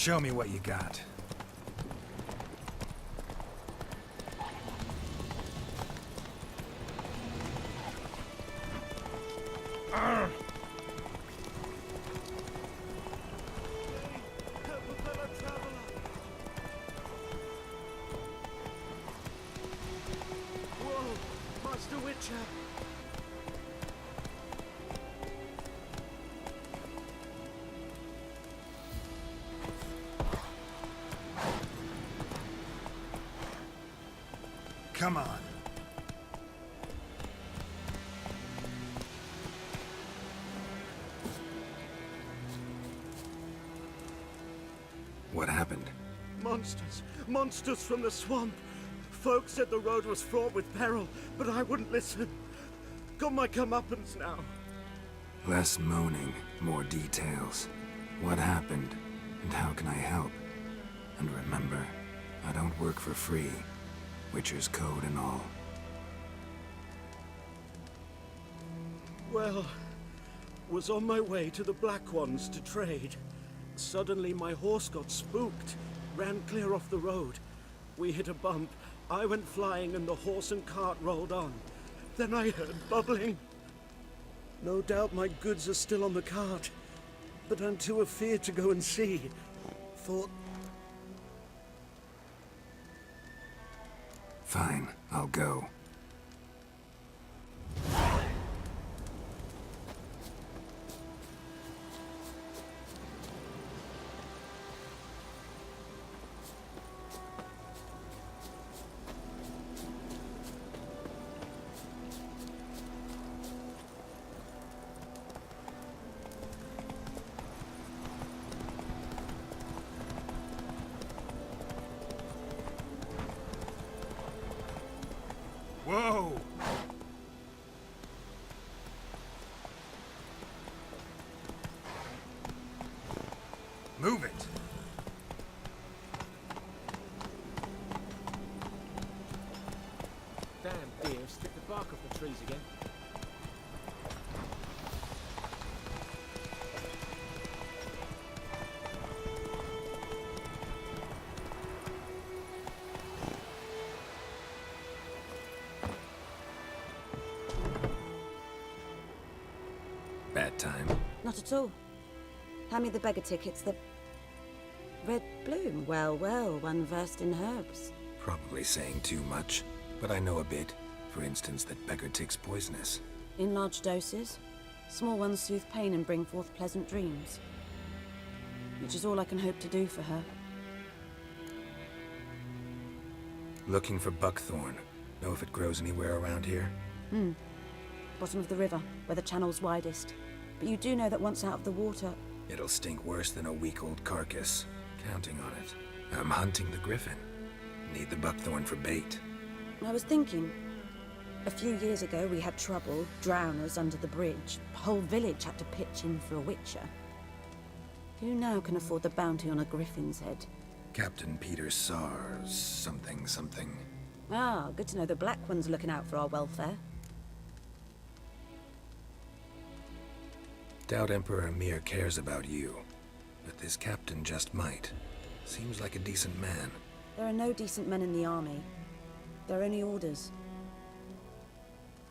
Show me what you got. Come on. What happened? Monsters. Monsters from the swamp. Folks said the road was fraught with peril, but I wouldn't listen. Got my comeuppance now. Less moaning, more details. What happened, and how can I help? And remember, I don't work for free. Witcher's code and all. Well, was on my way to the Black Ones to trade. Suddenly my horse got spooked, ran clear off the road. We hit a bump, I went flying and the horse and cart rolled on. Then I heard bubbling. No doubt my goods are still on the cart, but I'm too afeard to go and see. Thought... Fine, I'll go. Whoa! Move it! Damn deer, stripped the bark off the trees again. Bad time. Not at all. Hand me the beggar tickets, the... Red bloom. Well, well, one versed in herbs. Probably saying too much, but I know a bit. For instance, that beggar tick's poisonous. In large doses. Small ones soothe pain and bring forth pleasant dreams. Which is all I can hope to do for her. Looking for buckthorn. Know if it grows anywhere around here? Bottom of the river, where the channel's widest. But you do know that once out of the water... It'll stink worse than a week-old carcass. Counting on it. I'm hunting the griffin. Need the buckthorn for bait. I was thinking... A few years ago we had trouble, drowners under the bridge. The whole village had to pitch in for a witcher. Who now can afford the bounty on a griffin's head? Captain Peter Sars... something. Ah, good to know the Black One's looking out for our welfare. Doubt Emperor Amir cares about you. But this captain just might. Seems like a decent man. There are no decent men in the army. There are only orders.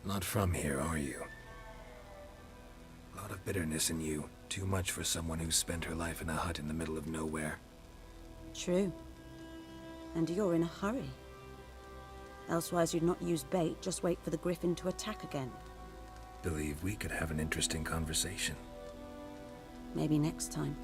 Not from here, are you? A lot of bitterness in you. Too much for someone who spent her life in a hut in the middle of nowhere. True. And you're in a hurry. Elsewise you'd not use bait, just wait for the griffin to attack again. Believe we could have an interesting conversation. Maybe next time.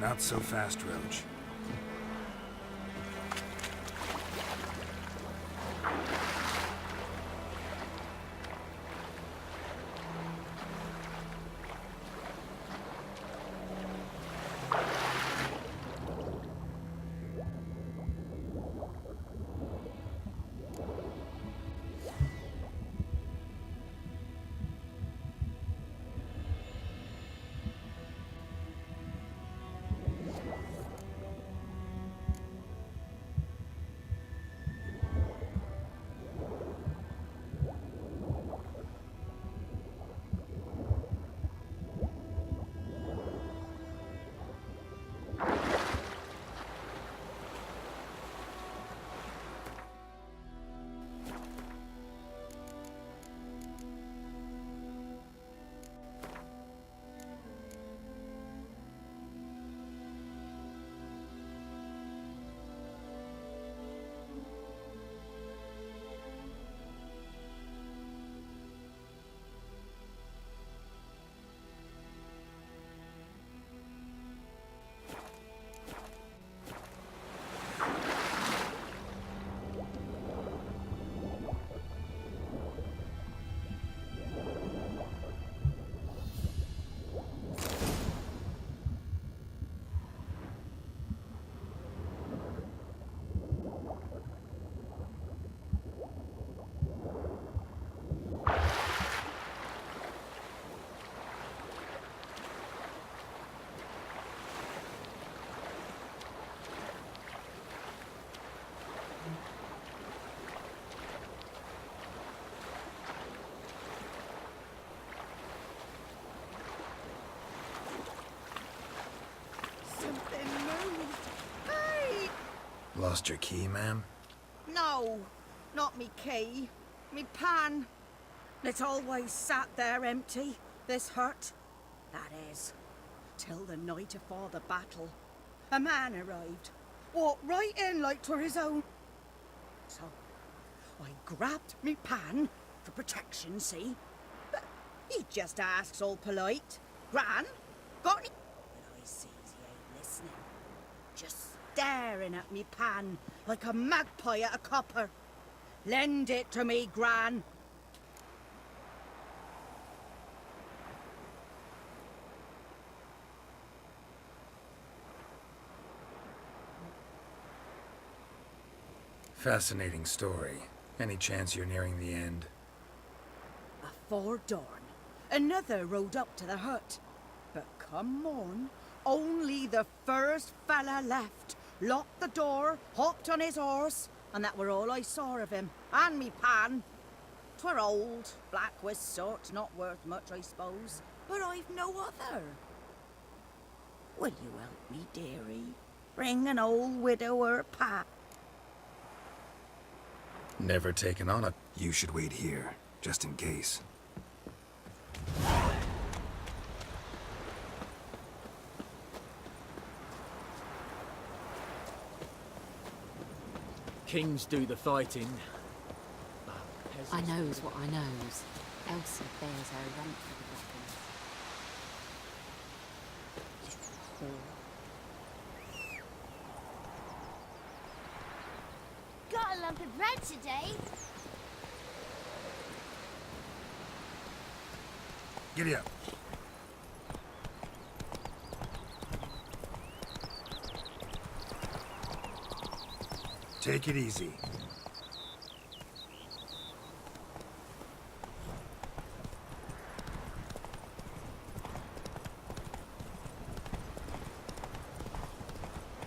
Not so fast, Roach. Lost your key, ma'am? No, not me key. Me pan. It always sat there empty, this hut. That is, till the night afore the battle. A man arrived, walked right in like 'twere his own. So, I grabbed me pan, for protection, see? But he just asks all polite, Gran, got any? But I sees he ain't listening. Just staring at me pan like a magpie at a copper. Lend it to me, Gran. Fascinating story. Any chance you're nearing the end? Afore dawn, another rode up to the hut. But come morn, only the first fella left. Locked the door, hopped on his horse, and that were all I saw of him. And me pan. 'Twere old, black with soot, not worth much, I suppose. But I've no other. Will you help me, dearie? Bring an old widower pat. Never taken on a... You should wait here, just in case. Kings do the fighting. I knows what I knows. Elsa bears her rank for the weapons. Got a lump of bread today. Giddy up. Take it easy.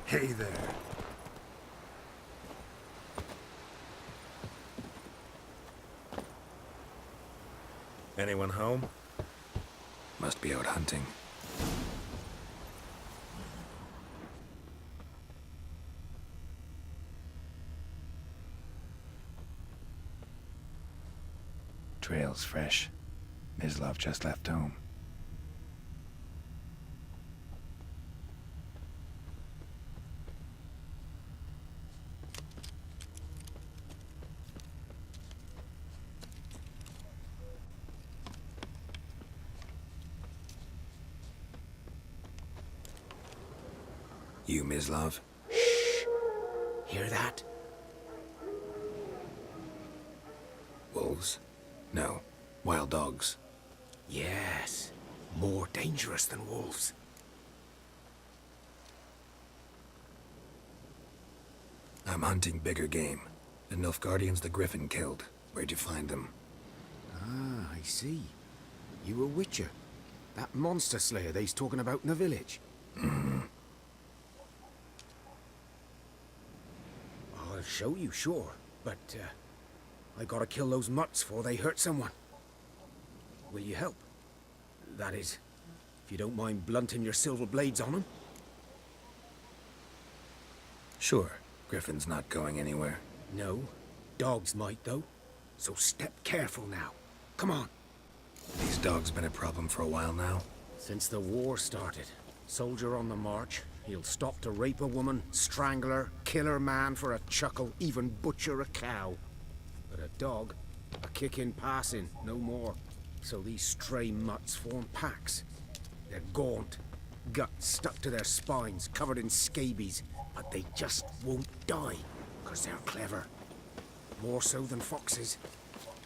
Hey there. Anyone home? Must be out hunting. Trail's fresh. Mislov just left home. You, Mislav? Hear that? Wolves? No. Wild dogs. Yes. More dangerous than wolves. I'm hunting bigger game. The Nilfgaardians the Griffin killed. Where'd you find them? Ah, I see. You a witcher. That monster slayer they's talking about in the village. I'll show you, sure. But, I gotta kill those mutts before they hurt someone. Will you help? That is, if you don't mind blunting your silver blades on them. Sure. Griffin's not going anywhere. No. Dogs might, though. So step careful now. Come on. These dogs been a problem for a while now? Since the war started. Soldier on the march. He'll stop to rape a woman, strangle her, kill her man for a chuckle, even butcher a cow. But a dog, a kick in passing, no more. So these stray mutts form packs. They're gaunt, guts stuck to their spines, covered in scabies, but they just won't die, 'cause they're clever. More so than foxes.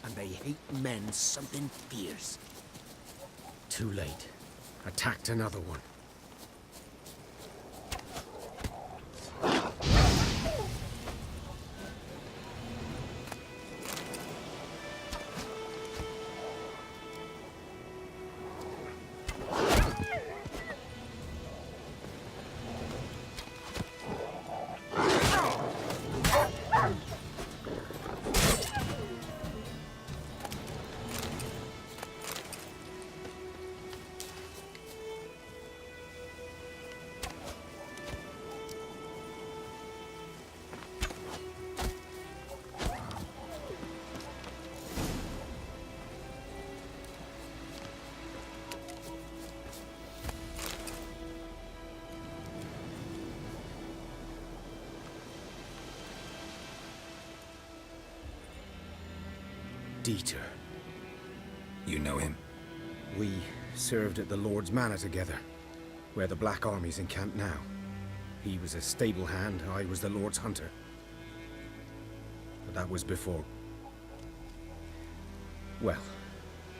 And they hate men something fierce. Too late. Attacked another one. Dieter. You know him? We served at the Lord's Manor together, where the Black Army's encamped now. He was a stable hand, I was the Lord's hunter. But that was before... well,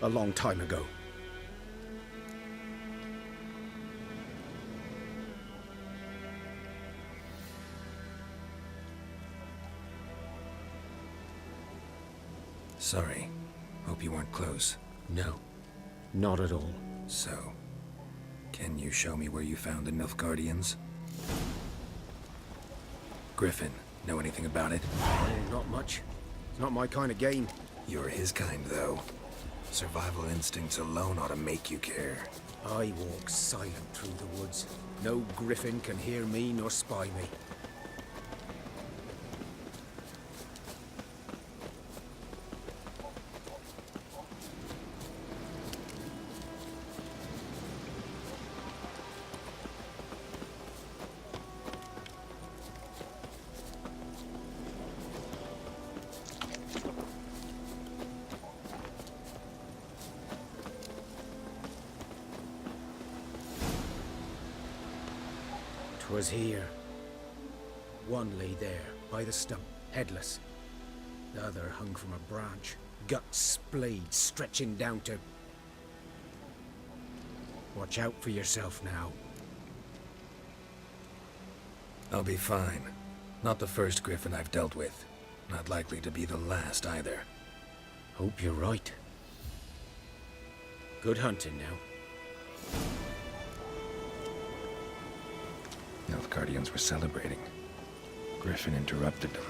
a long time ago. Sorry. Hope you weren't close. No, not at all. So, can you show me where you found the Nilfgaardians? Griffin, know anything about it? Oh, not much. It's not my kind of game. You're his kind, though. Survival instincts alone ought to make you care. I walk silent through the woods. No griffin can hear me nor spy me. Was here. One lay there, by the stump, headless. The other hung from a branch, guts splayed, stretching down to... Watch out for yourself now. I'll be fine. Not the first Griffin I've dealt with. Not likely to be the last, either. Hope you're right. Good hunting now. Nilfgaardians were celebrating. Griffin interrupted them.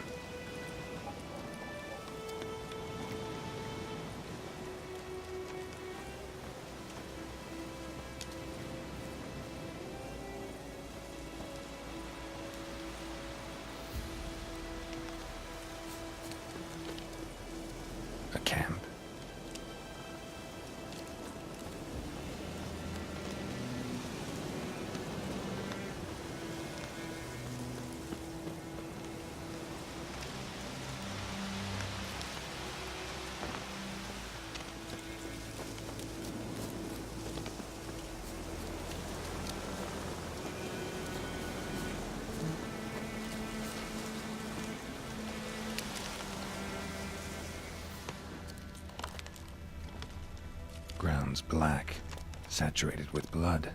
A camp. ground's black, saturated with blood.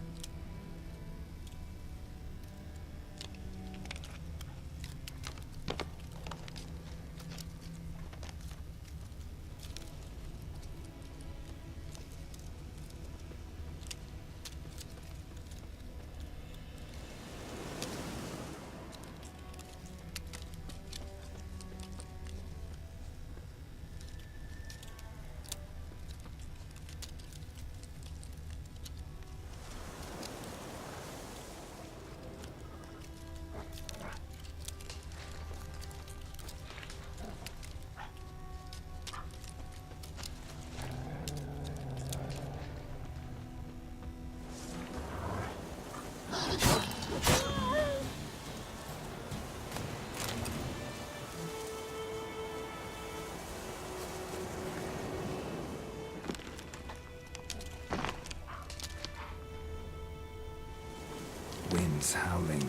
Winds howling.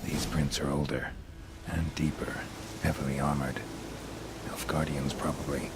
These prints are older. And deeper, heavily armored. Elf Guardians, probably.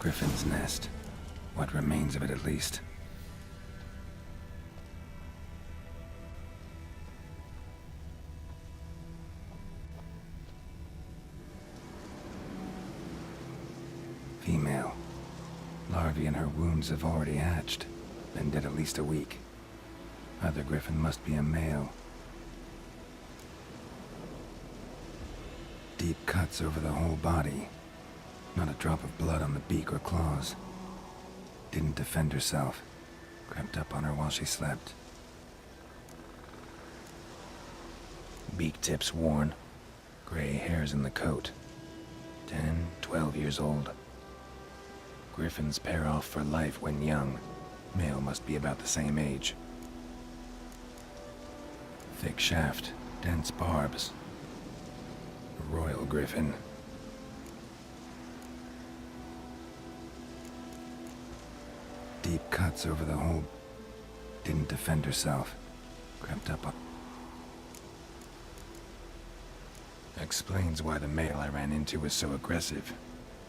Griffin's nest. What remains of it, at least. Female. Larvae in her wounds have already hatched. Been dead at least a week. Other griffin must be a male. Deep cuts over the whole body. Not a drop of blood on the beak or claws. Didn't defend herself. Crept up on her while she slept. Beak tips worn. Gray hairs in the coat. 10, 12 years old. Griffins pair off for life when young. Male must be about the same age. Thick shaft, dense barbs. A royal griffin. Deep cuts over the whole... Didn't defend herself. Crept up on... Explains why the male I ran into was so aggressive.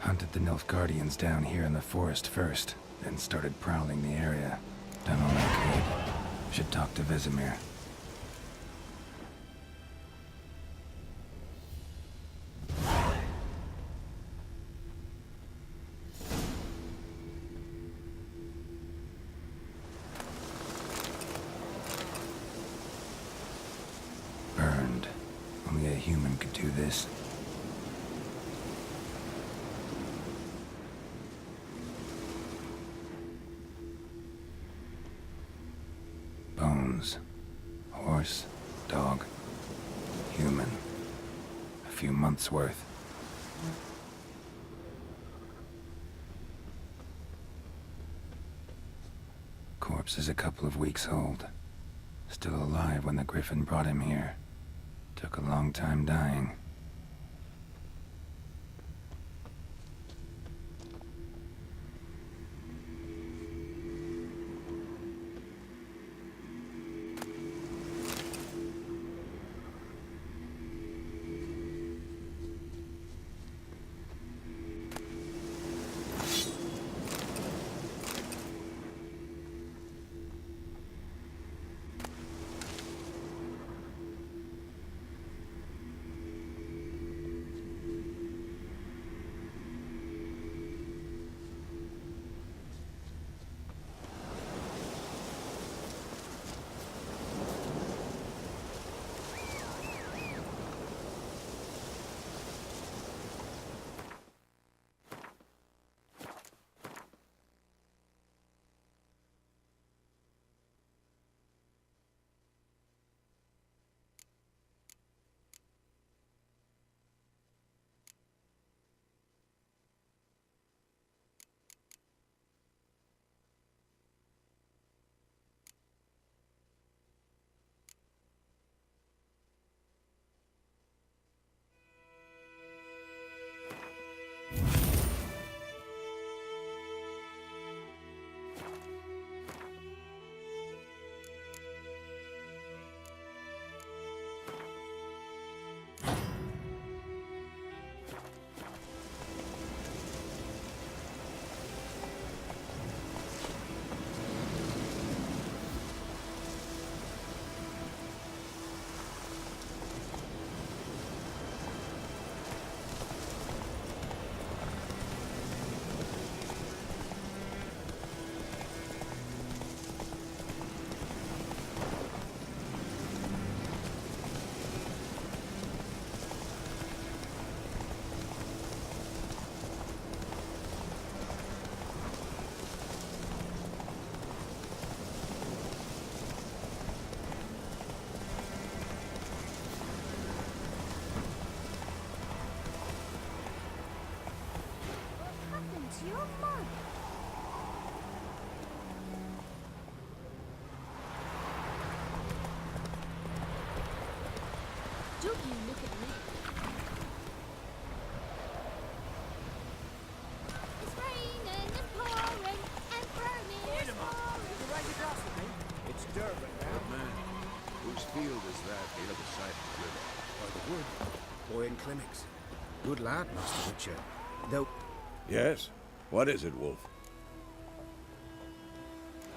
Hunted the Nilfgaardians down here in the forest first, then started prowling the area. Done all I could. Should talk to Vesemir. Burned. Only a human could do this. Bones. Horse, dog, human. A few months' worth. Corpse is a couple of weeks old. Still alive when the griffin brought him here. Took a long time dying. Don't you look at me. It's raining and pouring and burning and pouring. You raise a glass with me? It's Durban now. Man, whose field is that the other side of the river? By the wood. Boy in clinics. Good lad, Master Witcher. Though... Yes? What is it, Wolf?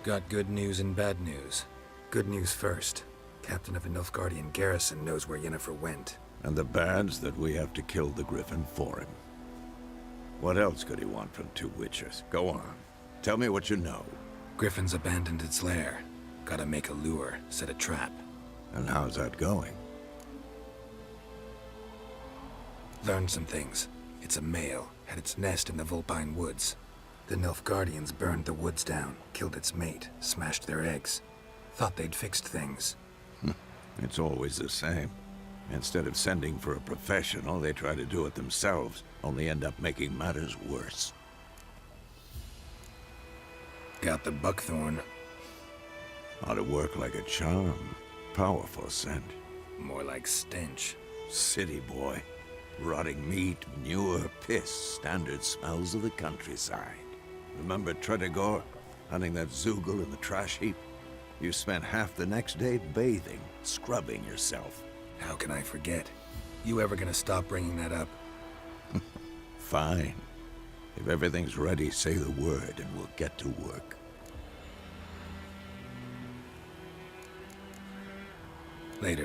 Got good news and bad news. Good news first. Captain of the Nilfgaardian garrison knows where Yennefer went. And the bad's that we have to kill the Griffin for him. What else could he want from two Witchers? Go on. Tell me what you know. Griffin's abandoned its lair. Gotta make a lure, set a trap. And how's that going? Learned some things. It's a male, had its nest in the Vulpine Woods. The Nilfgaardians burned the woods down, killed its mate, smashed their eggs. Thought they'd fixed things. It's always the same. Instead of sending for a professional, they try to do it themselves, only end up making matters worse. Got the buckthorn. Ought to work like a charm. Powerful scent. More like stench. City boy. Rotting meat, manure, piss, standard smells of the countryside. Remember Tredegor, hunting that Zoogle in the trash heap? You spent half the next day bathing, scrubbing yourself. How can I forget? You ever gonna stop bringing that up? Fine. If everything's ready, say the word and we'll get to work. Later.